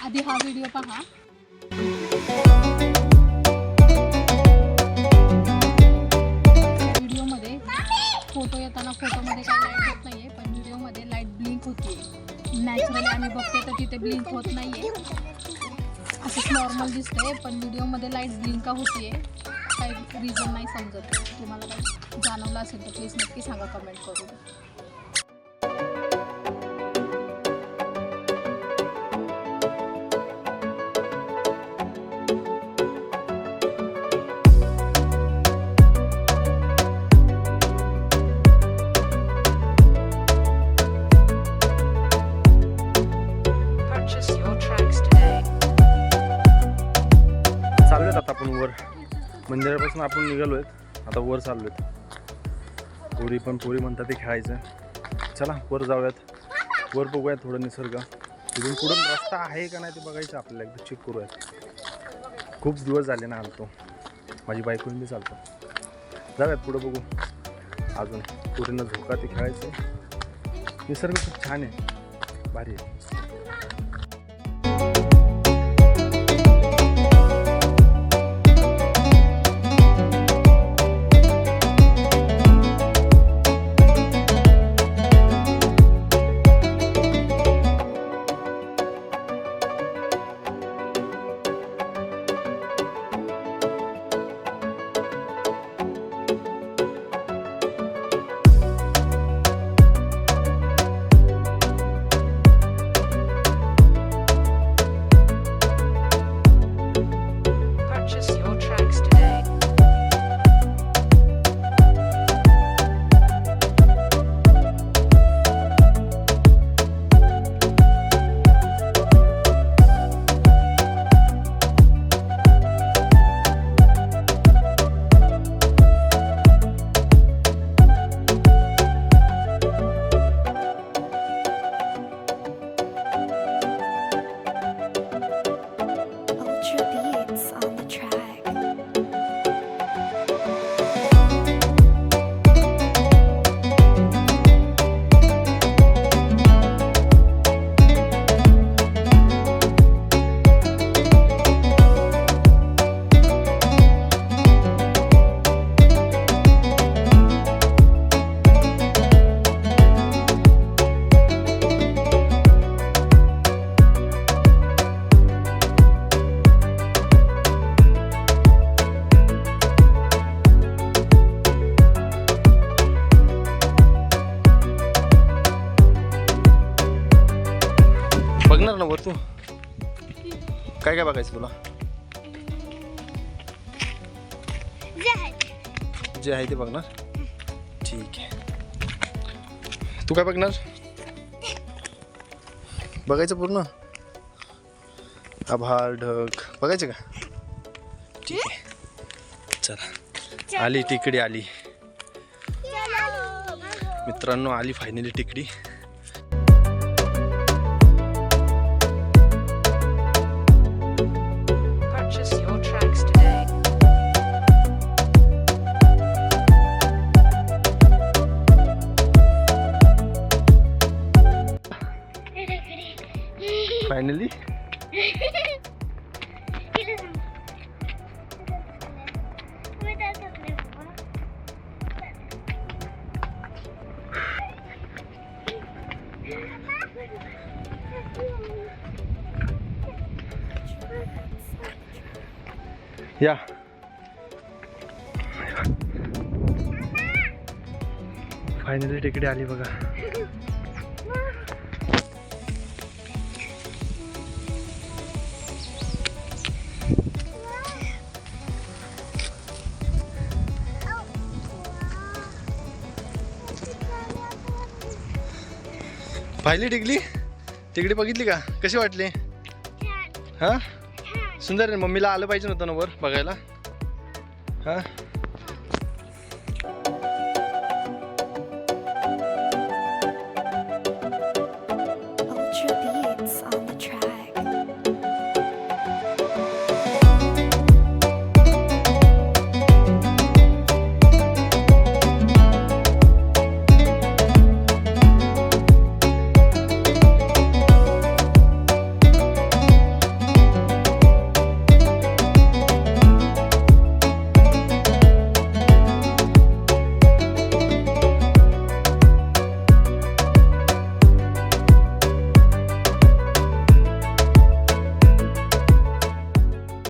आधी हा व्हिडिओ पहा। व्हिडिओमध्ये फोटो येताना फोटोमध्ये काही लाईट होत नाहीये, पण व्हिडिओमध्ये लाईट ब्लिंक होतीये। नॅचरली आम्ही बघतोय तर तिथे ब्लिंक होत नाहीये, असंच नॉर्मल दिसतंय, पण व्हिडिओमध्ये लाईट ब्लिंक का होतीये काही रिझन नाही समजत। तुम्हाला काही जाणवलं असेल तर प्लीज नक्की सांगा कमेंट करून। चाललोय आता आपण वर, मंदिरापासून आपण निघालोय, आता वर चाललोय। पोरी म्हणतात ते खेळायचं, चला वर जाऊयात, वर बघूयात थोडं निसर्ग, तिथून पुढे रस्ता आहे का नाही ते बघायचं आपल्याला, एकदा चेक करूयात। खूप दिवस झाले ना आलतो, माझी बायको मी चालतो, जाऊयात पुढे बघू अजून। पोरींना झोका ते खेळायचं, निसर्ग खूप छान आहे, भारी आहे। बघणार ना वर तू, काय काय बघायचं तुला? जे आहे ते बघणार, ठीक आहे। तू काय बघणार? बघायचं पूर्ण आभाळ ढग बघायचं का? ठीक आहे, चला। आली टिकडी, आली मित्रांनो, आली फायनली टिकडी। फायनली या फायनली टिकडी आली बघा। पाहिली टिकडी बघितली का? कशी वाटली? हा सुंदर आहे। मम्मीला आलं पाहिजे नव्हतं ना वर बघायला? हा